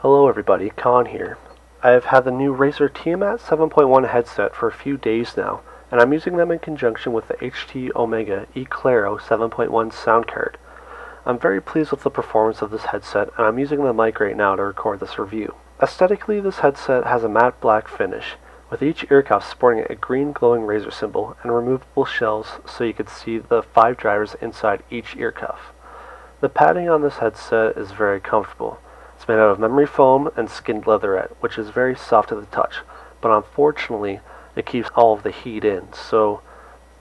Hello everybody, Khan here. I've had the new Razer Tiamat 7.1 headset for a few days now, and I'm using them in conjunction with the HT Omega eClaro 7.1 sound card. I'm very pleased with the performance of this headset, and I'm using the mic right now to record this review. Aesthetically, this headset has a matte black finish, with each ear cuff sporting a green glowing Razer symbol and removable shells so you can see the 5 drivers inside each ear cuff. The padding on this headset is very comfortable. It's made out of memory foam and skinned leatherette, which is very soft to the touch, but unfortunately it keeps all of the heat in, so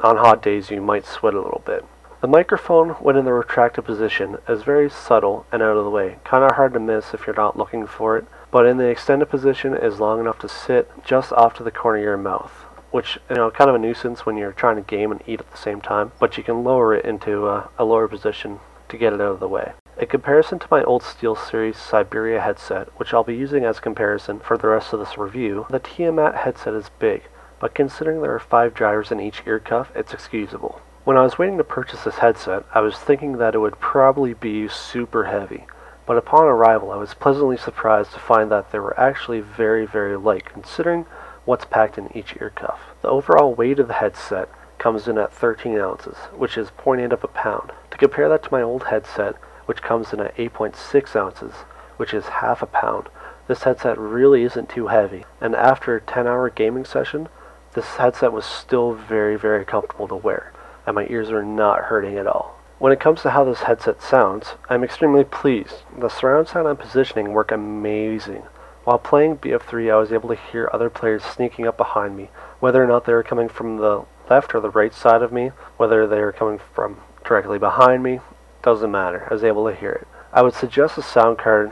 on hot days you might sweat a little bit. The microphone, when in the retracted position, is very subtle and out of the way, kinda hard to miss if you're not looking for it, but in the extended position is long enough to sit just off to the corner of your mouth, which, kind of a nuisance when you're trying to game and eat at the same time, but you can lower it into a lower position to get it out of the way. In comparison to my old SteelSeries Siberia headset, which I'll be using as comparison for the rest of this review, the Tiamat headset is big, but considering there are 5 drivers in each ear cuff, it's excusable. When I was waiting to purchase this headset, I was thinking that it would probably be super heavy, but upon arrival I was pleasantly surprised to find that they were actually very, very light, considering what's packed in each ear cuff. The overall weight of the headset comes in at 13 ounces, which is 0.8 of a pound. To compare that to my old headset, which comes in at 8.6 ounces, which is half a pound, this headset really isn't too heavy, and after a 10-hour gaming session, this headset was still very, very comfortable to wear, and my ears are not hurting at all. When it comes to how this headset sounds, I'm extremely pleased. The surround sound and positioning work amazing. While playing BF3, I was able to hear other players sneaking up behind me, whether or not they were coming from the left or the right side of me, whether they were coming from directly behind me, doesn't matter. I was able to hear it. I would suggest a sound card,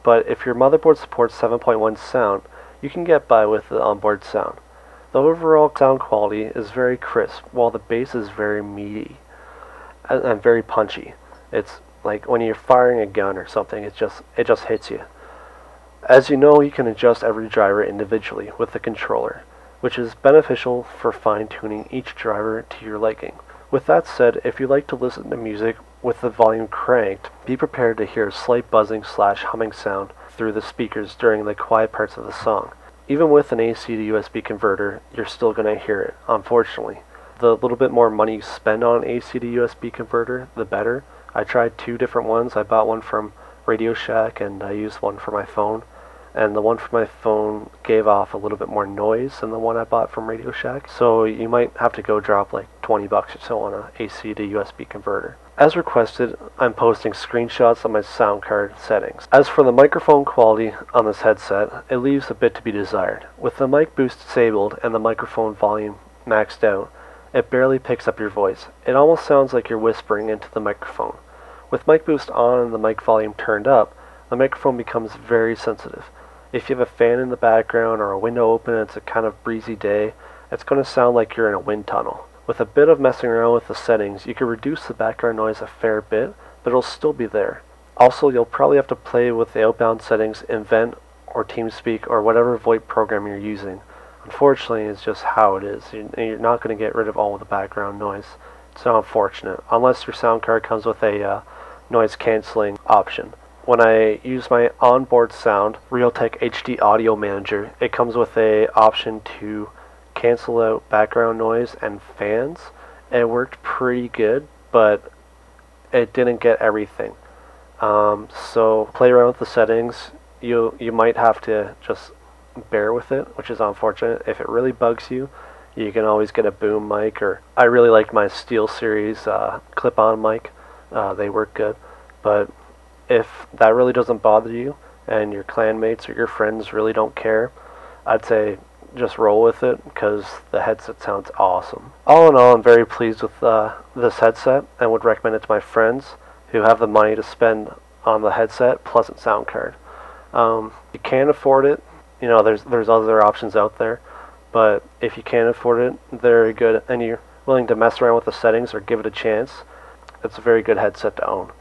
but if your motherboard supports 7.1 sound, you can get by with the onboard sound. The overall sound quality is very crisp, while the bass is very meaty and very punchy. It's like when you're firing a gun or something, it just hits you. As you know, you can adjust every driver individually with the controller, which is beneficial for fine-tuning each driver to your liking. With that said, if you like to listen to music with the volume cranked, be prepared to hear a slight buzzing / humming sound through the speakers during the quiet parts of the song. Even with an AC to USB converter, you're still going to hear it, unfortunately. The little bit more money you spend on an AC to USB converter, the better. I tried 2 different ones. I bought one from Radio Shack and I used one for my phone. And the one from my phone gave off a little bit more noise than the one I bought from Radio Shack. So you might have to go drop like 20 bucks or so on an AC to USB converter. As requested, I'm posting screenshots of my sound card settings. As for the microphone quality on this headset, it leaves a bit to be desired. With the mic boost disabled and the microphone volume maxed out, it barely picks up your voice. It almost sounds like you're whispering into the microphone. With mic boost on and the mic volume turned up, the microphone becomes very sensitive. If you have a fan in the background or a window open and it's a kind of breezy day, it's going to sound like you're in a wind tunnel. With a bit of messing around with the settings, you can reduce the background noise a fair bit, but it'll still be there. Also, you'll probably have to play with the outbound settings in Vent or TeamSpeak or whatever VoIP program you're using. Unfortunately, it's just how it is. You're not going to get rid of all of the background noise. It's not unfortunate, unless your sound card comes with a noise cancelling option. When I use my onboard sound Realtek HD Audio Manager, it comes with a option to cancel out background noise and fans. It worked pretty good, but it didn't get everything. So play around with the settings. You might have to just bear with it, which is unfortunate. If it really bugs you, you can always get a boom mic, or I really like my SteelSeries clip-on mic. They work good, but if that really doesn't bother you and your clanmates or your friends really don't care, I'd say just roll with it because the headset sounds awesome. All in all, I'm very pleased with this headset and would recommend it to my friends who have the money to spend on the headset plus its sound card. You can't afford it, there's other options out there, but if you can't afford it, very good, and you're willing to mess around with the settings or give it a chance, it's a very good headset to own.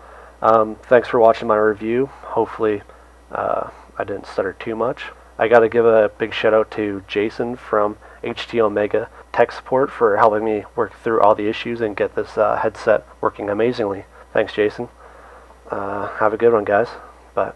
Thanks for watching my review. Hopefully I didn't stutter too much. I gotta give a big shout out to Jason from HT Omega Tech Support for helping me work through all the issues and get this headset working amazingly. Thanks, Jason. Have a good one, guys. Bye.